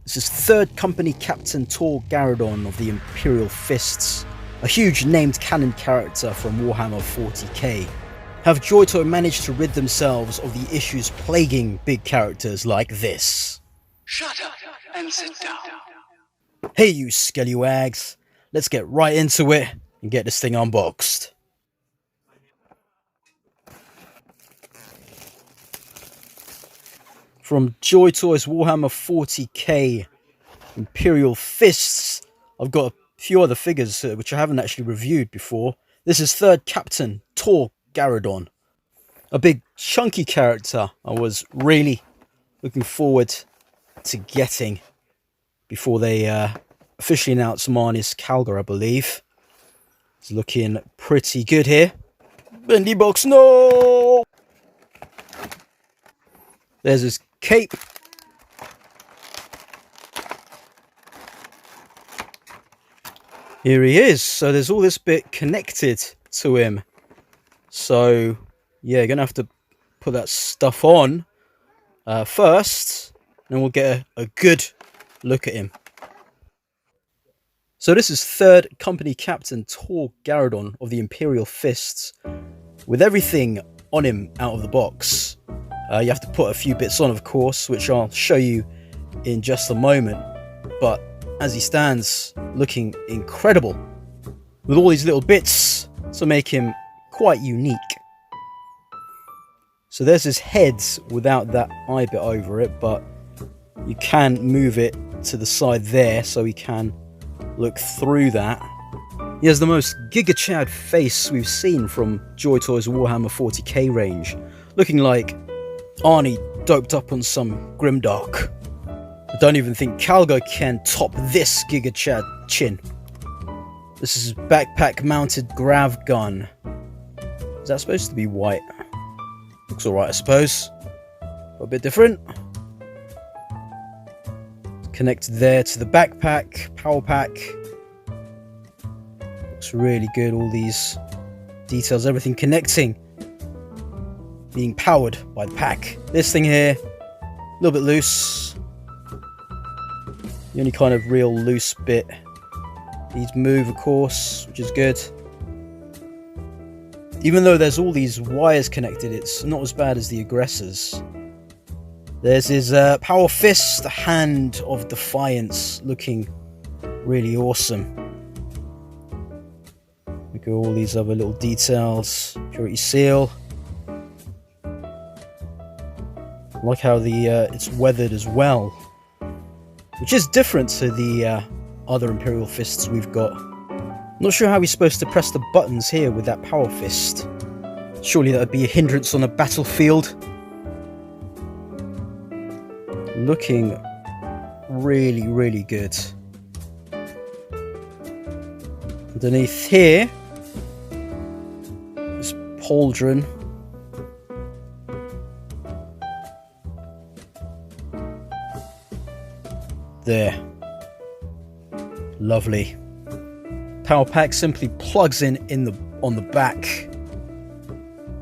This is 3rd Company Captain Tor Garadon of the Imperial Fists, a huge named canon character from Warhammer 40k. Have Joytoy managed to rid themselves of the issues plaguing big characters like this? Shut up and sit down. Hey you Skellywags, let's get right into it and get this thing unboxed. From Joytoy's Warhammer 40k Imperial Fists, I've got a few other figures which I haven't actually reviewed before. This is 3rd Captain Tor Garadon, a big chunky character I was really looking forward to getting before they officially announced Marnis Calgar, I believe. It's looking pretty good here. Bendy box, no! There's his cape. Here he is. So there's all this bit connected to him. So yeah, you're gonna have to put that stuff on first, and we'll get a good look at him. So this is 3rd Company Captain Tor Garadon of the Imperial Fists, with everything on him out of the box. You have to put a few bits on, of course, which I'll show you in just a moment. But as he stands, looking incredible, with all these little bits to make him quite unique. So there's his head without that eye bit over it, but you can move it to the side there so he can look through that. He has the most Gigachad face we've seen from Joytoy's Warhammer 40k range, looking like Arnie doped up on some grimdark. I don't even think Calgar can top this Gigachad chin. This is backpack mounted grav gun. Is that supposed to be white? Looks alright, I suppose. A bit different. Connected there to the backpack, power pack. Looks really good, all these details, everything connecting. Being powered by the pack. This thing here, a little bit loose. The only kind of real loose bit. Needs move, of course, which is good. Even though there's all these wires connected, it's not as bad as the aggressors. There's his power fist, the hand of defiance, looking really awesome. Look at all these other little details. Purity seal. I like how the it's weathered as well, which is different to the other Imperial Fists we've got. Not sure how he's supposed to press the buttons here with that power fist. Surely that would be a hindrance on a battlefield. Looking really, really good. Underneath here, this pauldron. There. Lovely. Power pack simply plugs in on the back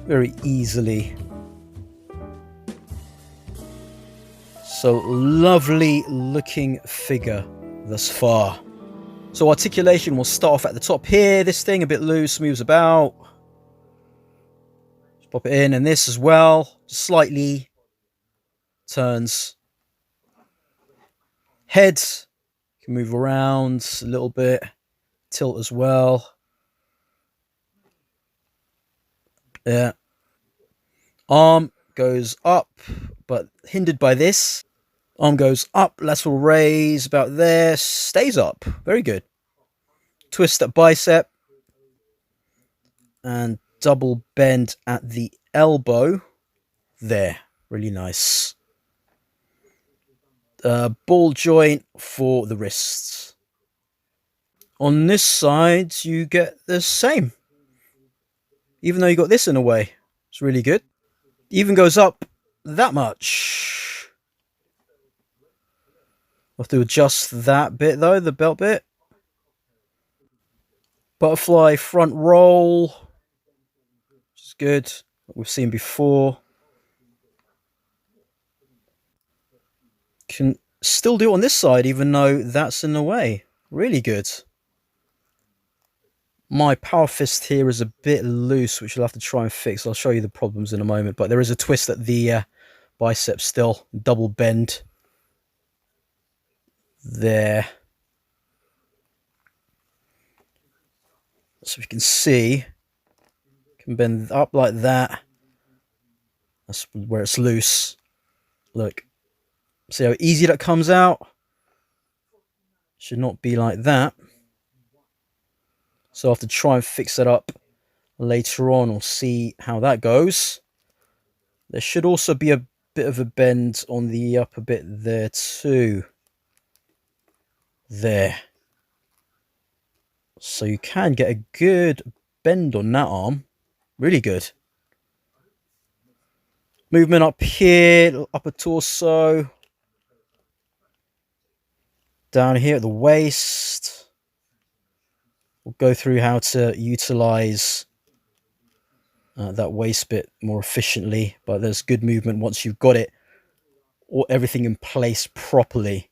very easily. So lovely looking figure thus far. So articulation will start off at the top here. This thing a bit loose, moves about. Just pop it in, and this as well, slightly turns. Head can move around a little bit, tilt as well. Yeah. Arm goes up, but hindered by this. Arm goes up, lateral raise about there, stays up. Very good. Twist at bicep. And double bend at the elbow. There. Really nice. Ball joint for the wrists. On this side, you get the same. Even though you got this in a way. It's really good. Even goes up that much. I'll have to adjust that bit though, the belt bit. Butterfly front roll, which is good. What we've seen before. Can still do it on this side, even though that's in the way. Really good. My power fist here is a bit loose, which I'll have to try and fix. I'll show you the problems in a moment, but there is a twist at the bicep still. Double bend. There. So you can see, can bend up like that. That's where it's loose. Look. See how easy that comes out? Should not be like that. So I'll have to try and fix it up later on. We'll see how that goes. There should also be a bit of a bend on the upper bit there too. There. So you can get a good bend on that arm. Really good. Movement up here, upper torso. Down here at the waist. We'll go through how to utilize that waist bit more efficiently, but there's good movement once you've got it, or everything in place properly.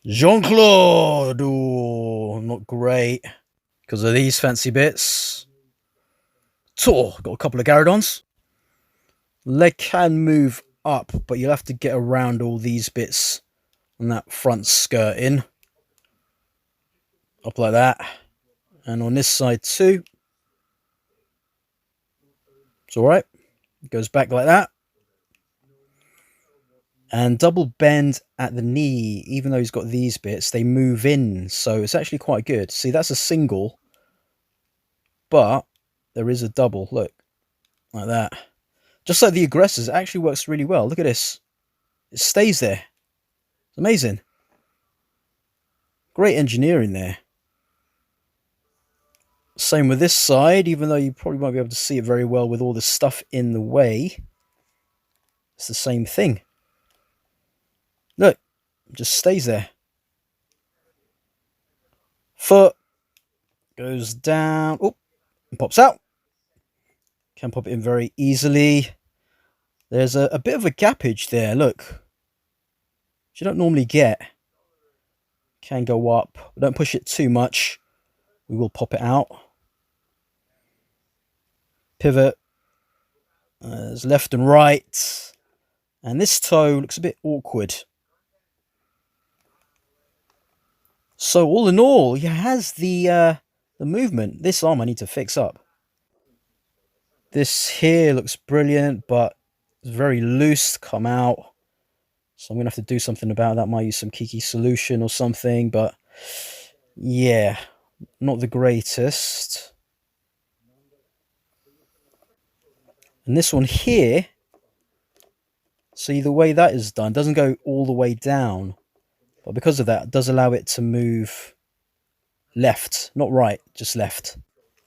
Jean-Claude, oh, not great because of these fancy bits. Tor, got a couple of Garadons. Leg can move up, but you'll have to get around all these bits on that front skirting. Up like that. And on this side too. It's alright. It goes back like that. And double bend at the knee, even though he's got these bits, they move in. So it's actually quite good. See, that's a single. But there is a double. Look. Like that. Just like the aggressors, it actually works really well. Look at this. It stays there. It's amazing. Great engineering there. Same with this side, even though you probably won't be able to see it very well with all this stuff in the way. It's the same thing. Look, it just stays there. Foot goes down. Oh, and pops out. Can pop it in very easily. There's a bit of a gappage there, look. Which you don't normally get. Can go up. But don't push it too much. We will pop it out. Pivot. There's left and right. And this toe looks a bit awkward. So all in all, he has the movement. This arm I need to fix up. This here looks brilliant, but it's very loose to come out. So I'm going to have to do something about that. Might use some Kiki solution or something, but yeah, not the greatest. And this one here, see the way that is done, doesn't go all the way down. But because of that, it does allow it to move left, not right, just left.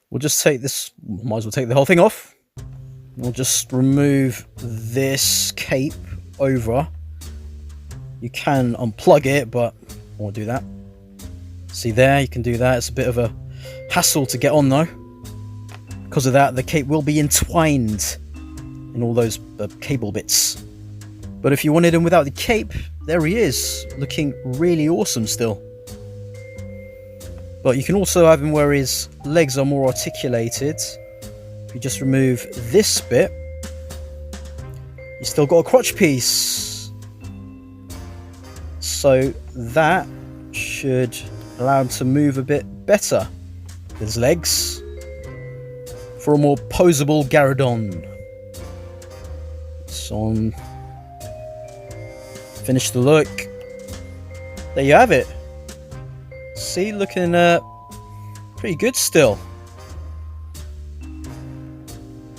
We'll just take this, might as well take the whole thing off. We'll just remove this cape over. You can unplug it, but I won't do that. See there, you can do that. It's a bit of a hassle to get on though. Because of that, the cape will be entwined in all those cable bits. But if you wanted him without the cape, there he is, looking really awesome still. But you can also have him where his legs are more articulated. If you just remove this bit, you still got a crotch piece. So that should allow him to move a bit better with his legs for a more posable Garadon. So finish the look. There you have it. See, looking pretty good still.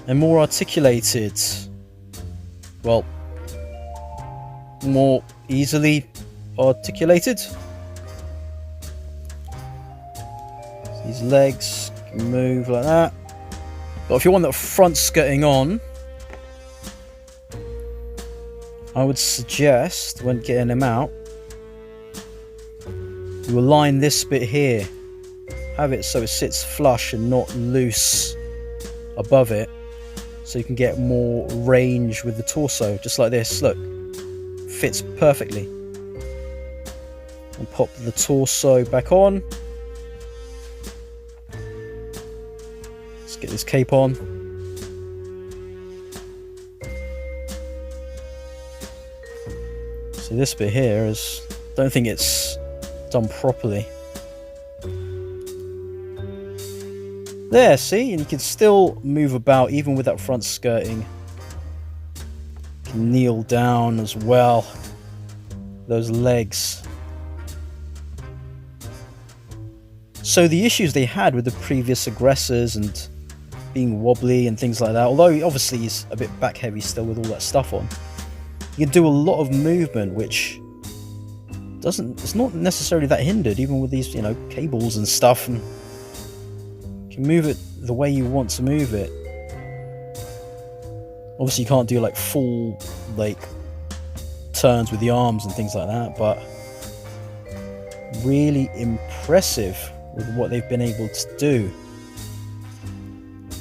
And more articulated. Well, more easily articulated. These legs can move like that. But if you want that front skirting on, I would suggest, when getting them out, you align this bit here. Have it so it sits flush and not loose above it. So you can get more range with the torso, just like this. Look, fits perfectly. And pop the torso back on. Let's get this cape on. So this bit here is, don't think it's done properly. There, see? And you can still move about even with that front skirting. You can kneel down as well. Those legs. So the issues they had with the previous aggressors and being wobbly and things like that, although obviously he's a bit back heavy still with all that stuff on, you can do a lot of movement which it's not necessarily that hindered even with these, you know, cables and stuff, and you can move it the way you want to move it. Obviously you can't do like full like turns with the arms and things like that, but really impressive with what they've been able to do.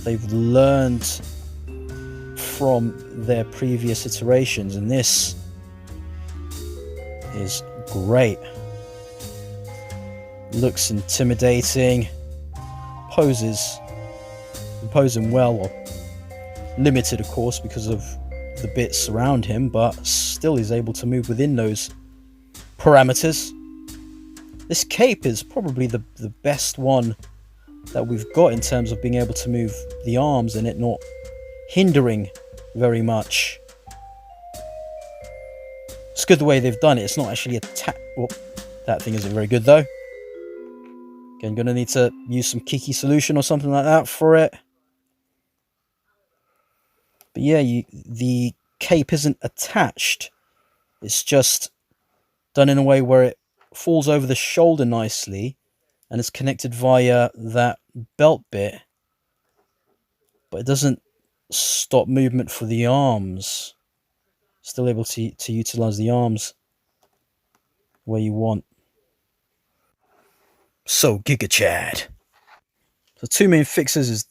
They've learned from their previous iterations, and this is great. Looks intimidating, posing well, or limited of course because of the bits around him, but still is able to move within those parameters. This cape is probably the best one that we've got in terms of being able to move the arms and it not hindering very much. It's good the way they've done it. It's not actually well, that thing isn't very good though. Again, gonna need to use some Kiki solution or something like that for it. But yeah, the cape isn't attached. It's just done in a way where it falls over the shoulder nicely and it's connected via that belt bit, but it doesn't stop movement for the arms. Still able to utilize the arms where you want. So Gigachad. So two main fixes is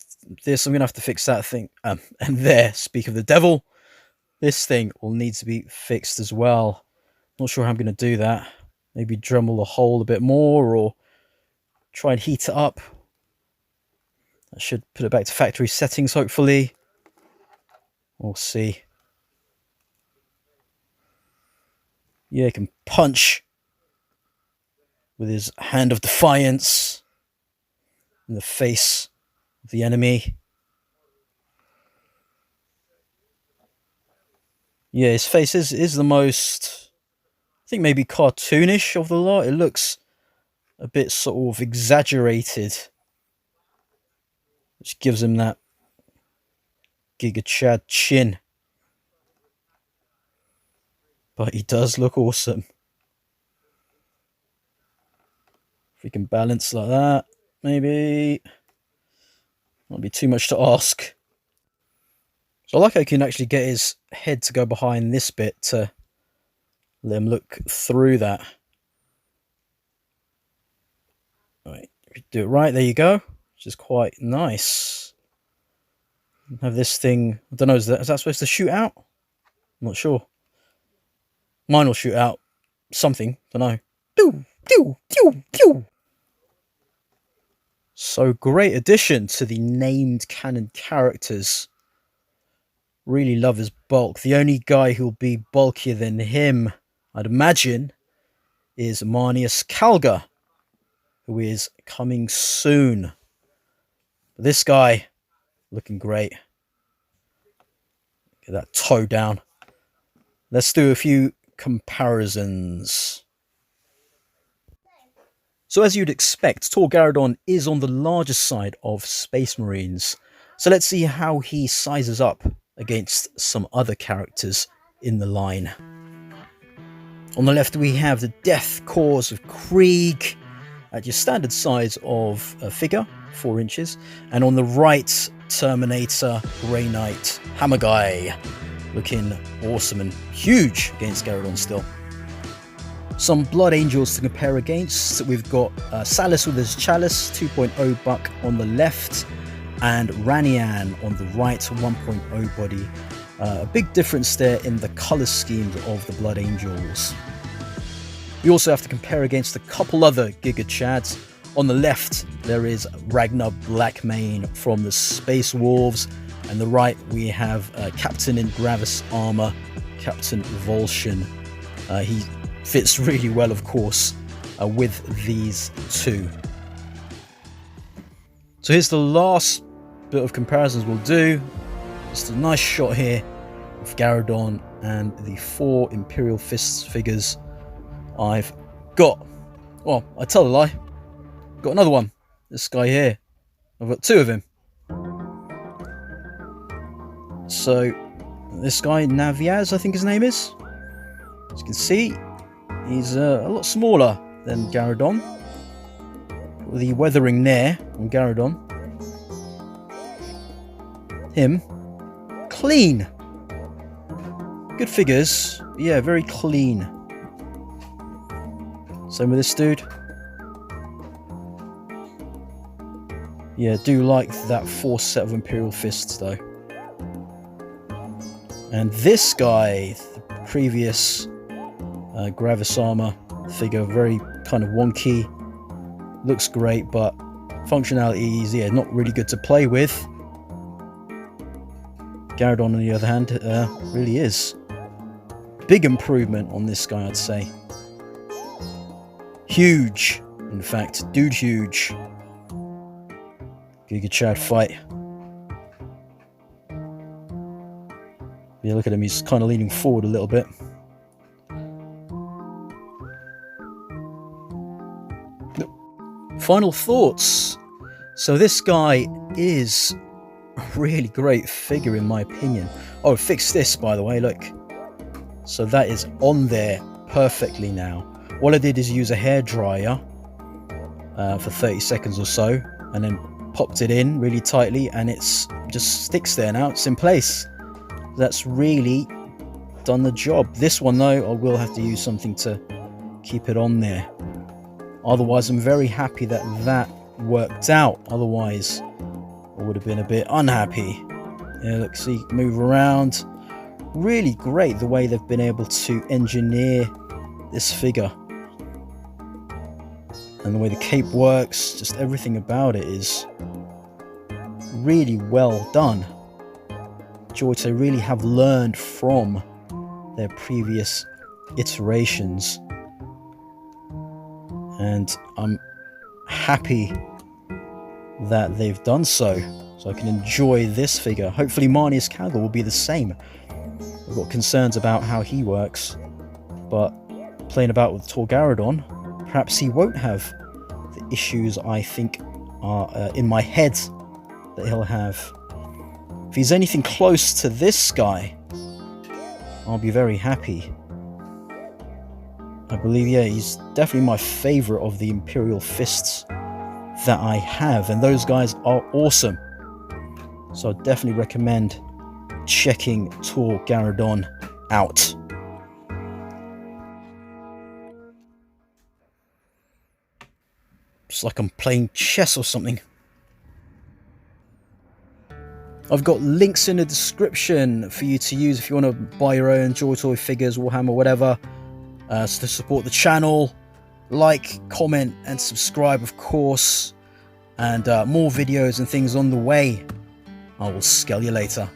this. I'm gonna have to fix that thing, and there, speak of the devil, this thing will need to be fixed as well. Not sure how I'm gonna do that. Maybe Dremel the hole a bit more, or try and heat it up. I should put it back to factory settings, hopefully. We'll see. Yeah, he can punch with his hand of defiance in the face of the enemy. Yeah, his face is the most, I think maybe cartoonish of the lot. It looks a bit sort of exaggerated, which gives him that Gigachad chin. But he does look awesome. If we can balance like that, maybe. Won't be too much to ask. So I like how you can actually get his head to go behind this bit to let him look through that. Right, if you do it right, there you go. Which is quite nice. Have this thing, I don't know, is that supposed to shoot out? I'm not sure. Mine will shoot out something, don't know. Pew, pew, pew, pew. So great addition to the named canon characters. Really love his bulk. The only guy who'll be bulkier than him, I'd imagine, is Marnius Calgar, who is coming soon. But this guy, looking great. Get that toe down. Let's do a few comparisons. So as you'd expect, Tor Garadon is on the larger side of Space Marines. So let's see how he sizes up against some other characters in the line. On the left we have the Death Cause of Krieg at your standard size of a figure, 4 inches. And on the right, Terminator, Grey Knight, Hammer Guy, looking awesome and huge against Garadon still. Some Blood Angels to compare against. We've got Salus with his Chalice, 2.0 buck on the left, and Ranian on the right, 1.0 body. A big difference there in the colour schemes of the Blood Angels. We also have to compare against a couple other Gigachads. On the left, there is Ragnar Blackmane from the Space Wolves, and the right we have Captain in Gravis armor, Captain Volscian. He fits really well, of course, with these two. So here's the last bit of comparisons we'll do. Just a nice shot here of Garadon and the 4 Imperial Fists figures I've got. Well, I tell a lie. Got another one. This guy here. I've got 2 of him. So, this guy, Naviaz, I think his name is. As you can see, he's a lot smaller than Garadon. With the weathering there on Garadon. Him. Clean. Good figures. Yeah, very clean. Same with this dude. Yeah, do like that 4th set of Imperial Fists though. And this guy, the previous Gravis armor figure, very kind of wonky. Looks great, but functionality is not really good to play with. Garadon, on the other hand, really is. Big improvement on this guy, I'd say. Huge, in fact, dude huge. Gigachad fight. Yeah, look at him, he's kind of leaning forward a little bit. Final thoughts. So this guy is a really great figure in my opinion. Oh, fix this by the way, look. So that is on there perfectly now. All I did is use a hairdryer for 30 seconds or so, and then popped it in really tightly, and it's just sticks there now. It's in place. That's really done the job. This one though, I will have to use something to keep it on there. Otherwise, I'm very happy that that worked out. Otherwise, I would have been a bit unhappy. Yeah, look, see, move around. Really great the way they've been able to engineer this figure. And the way the cape works, just everything about it is really well done. Joytoy really have learned from their previous iterations. And I'm happy that they've done so I can enjoy this figure. Hopefully Marnius Kaggle will be the same. I've got concerns about how he works, but playing about with Tor Garadon, perhaps he won't have the issues I think are in my head that he'll have. If he's anything close to this guy, I'll be very happy. I believe, yeah, he's definitely my favourite of the Imperial Fists that I have, and those guys are awesome. So I definitely recommend checking Tor Garadon out. It's like I'm playing chess or something. I've got links in the description for you to use if you want to buy your own Joytoy figures, Warhammer, whatever. To support the channel, like, comment and subscribe of course, and more videos and things on the way. I will skell you later.